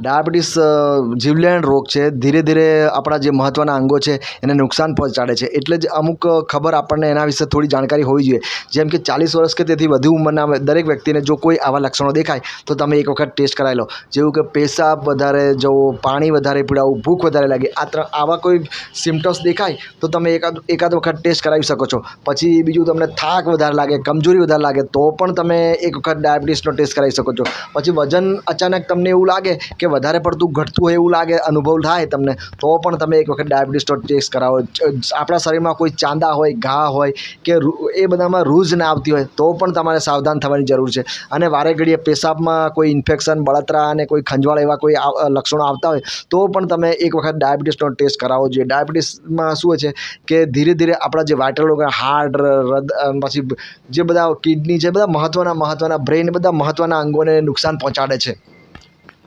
Diabetes જીવલેણ રોગ છે. ધીરે ધીરે આપણા જે મહત્ત્વના અંગો છે એને નુકસાન પહોંચાડે છે. એટલે જ અમુક ખબર આપણને એના વિશે થોડી જાણકારી હોવી જોઈએ. જેમ કે 40 વર્ષ કે તેથી વધુ ઉંમરના દરેક વ્યક્તિને જો કોઈ આવા લક્ષણો દેખાય તો તમે એક વખત ટેસ્ટ કરાવી લો. જેવું કે પેશાબ વધારે જવો, પાણી વધારે પીડાવું, ભૂખ વધારે લાગે, આવા કોઈ સિમ્ટમ્સ દેખાય તો તમે એકાદ વખત ટેસ્ટ કરાવી શકો છો. પછી બીજું, તમને થાક વધારે લાગે, કમજોરી વધારે લાગે તો પણ તમે એક વખત ડાયાબિટીસનો ટેસ્ટ કરાવી શકો છો. પછી વજન અચાનક તમને એવું લાગે કે વધારે પડતું ઘટતું હોય એવું લાગે, અનુભવ થાય તમને, તો પણ તમે એક વખત ડાયાબિટીસનો ટેસ્ટ કરાવો. આપણા શરીરમાં કોઈ ચાંદા હોય, ઘા હોય કે એ બધામાં રૂઝ ના આવતી હોય તો પણ તમારે સાવધાન થવાની જરૂર છે. અને વારે ઘડીએ પેશાબમાં કોઈ ઇન્ફેક્શન, બળતરા અને કોઈ ખંજવાળ એવા કોઈ લક્ષણો આવતા હોય તો પણ તમે એક વખત ડાયાબિટીસનો ટેસ્ટ કરાવવો જોઈએ. ડાયાબિટીસમાં શું હોય છે કે ધીરે ધીરે આપણા જે વાઇટલ ઓર્ગન, હાર્ટ, હૃદય, પછી જે બધા કિડની છે, બધા મહત્ત્વના બ્રેઇન, બધા મહત્ત્વના અંગોને નુકસાન પહોંચાડે છે.